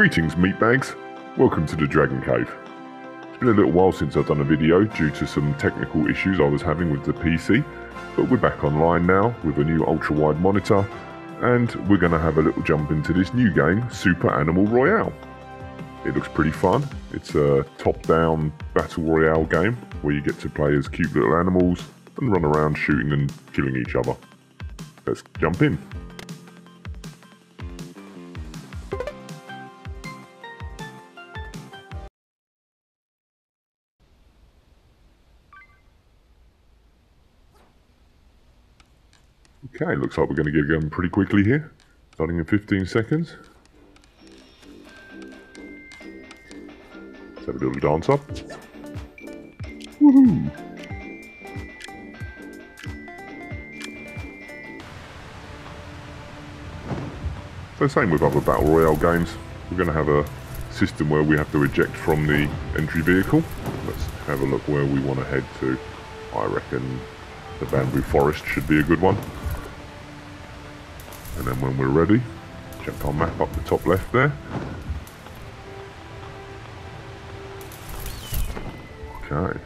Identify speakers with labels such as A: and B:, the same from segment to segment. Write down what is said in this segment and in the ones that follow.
A: Greetings meatbags, welcome to the Dragon Cave. It's been a little while since I've done a video due to some technical issues I was having with the PC, but we're back online now with a new ultra-wide monitor, and we're going to have a little jump into this new game, Super Animal Royale. It looks pretty fun. It's a top-down battle royale game where you get to play as cute little animals and run around shooting and killing each other. Let's jump in. Okay, looks like we're going to get going pretty quickly here. Starting in 15 seconds. Let's have a little dance up. Woohoo! So same with other Battle Royale games. We're going to have a system where we have to eject from the entry vehicle. Let's have a look where we want to head to. I reckon the bamboo forest should be a good one. And then when we're ready, check our map up the top left there. Okay.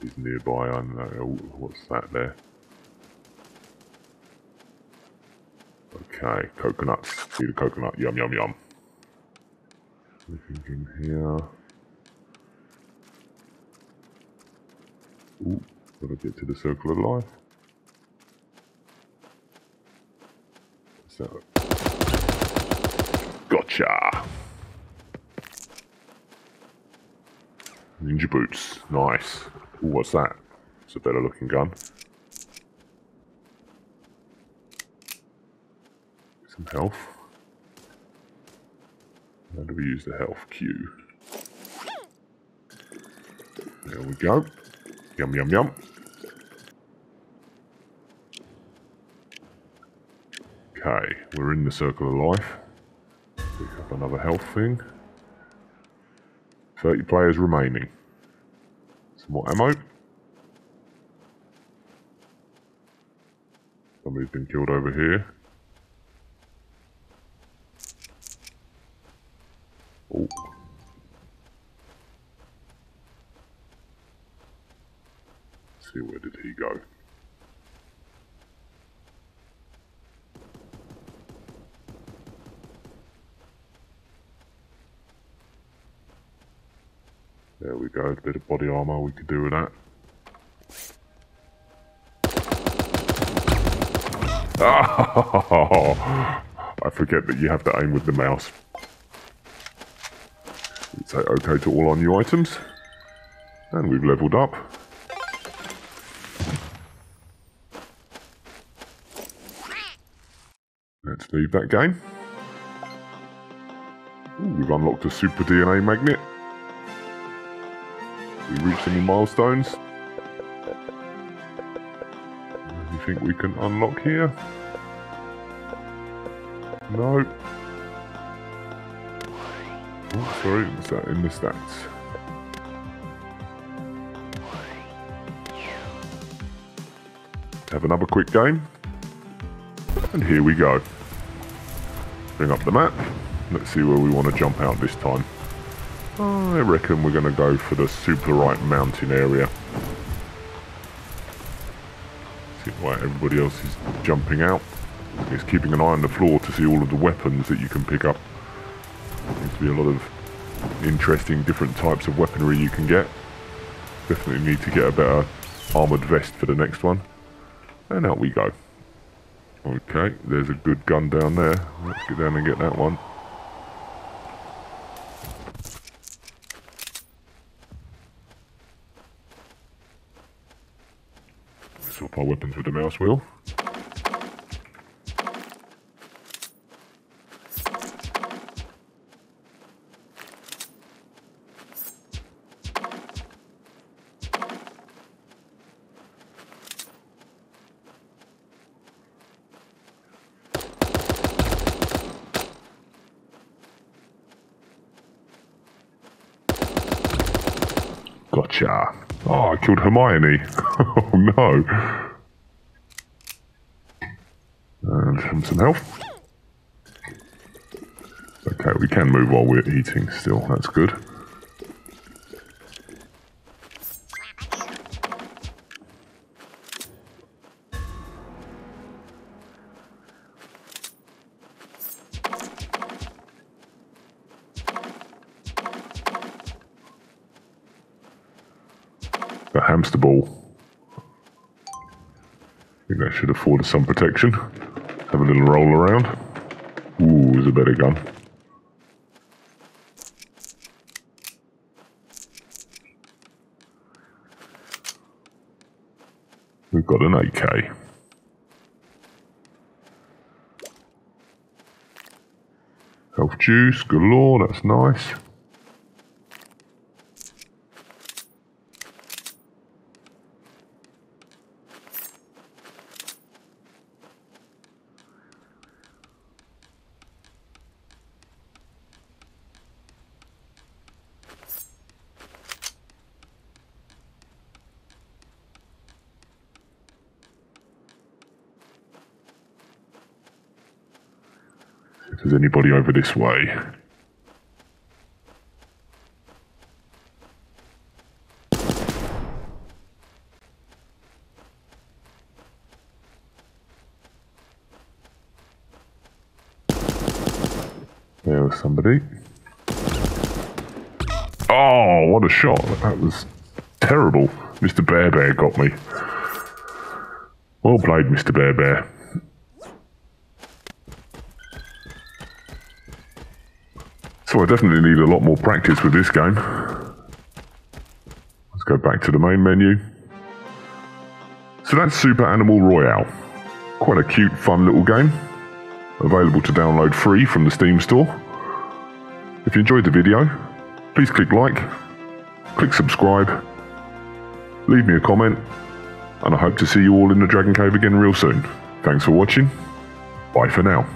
A: He's nearby, I know. What's that there? Okay, coconuts. Need a coconut. Yum, yum, yum. Anything in here? Ooh, gotta get to the circle of life. What's that? Gotcha! Ninja boots. Nice. Ooh, what's that? It's a better looking gun. Some health. How do we use the health Q? There we go. Yum, yum, yum. Okay, we're in the circle of life. Pick up another health thing. 30 players remaining. Some more ammo. Somebody's been killed over here. Oh. Let's see, where did he go? There we go, a bit of body armor we could do with that. Oh, I forget that you have to aim with the mouse. Say okay to all our new items. And we've leveled up. Let's leave that game. Ooh, we've unlocked a super DNA magnet. We reached any milestones? Anything we can unlock here? No. Oh, sorry, what's that in the stats? Have another quick game. And here we go. Bring up the map. Let's see where we want to jump out this time. I reckon we're going to go for the super right mountain area. See why everybody else is jumping out. It's keeping an eye on the floor to see all of the weapons that you can pick up. Seems to be a lot of interesting different types of weaponry you can get. Definitely need to get a better armoured vest for the next one. And out we go. Okay, there's a good gun down there. Let's get down and get that one. Swap our weapons with the mouse wheel. Gotcha. Oh, I killed Hermione. Oh no. And some health. Okay, we can move while we're eating still. That's good. The hamster ball. I think that should afford us some protection. Have a little roll around. Ooh, there's a better gun. We've got an AK. Health juice, galore, that's nice. If there's anybody over this way. There was somebody. Oh, what a shot. That was terrible. Mr. Bear Bear got me. Well played, Mr. Bear Bear. So I definitely need a lot more practice with this game. Let's go back to the main menu. So that's Super Animal Royale. Quite a cute, fun little game. Available to download free from the Steam store. If you enjoyed the video, please click like, click subscribe, leave me a comment, and I hope to see you all in the Dragon Cave again real soon. Thanks for watching. Bye for now.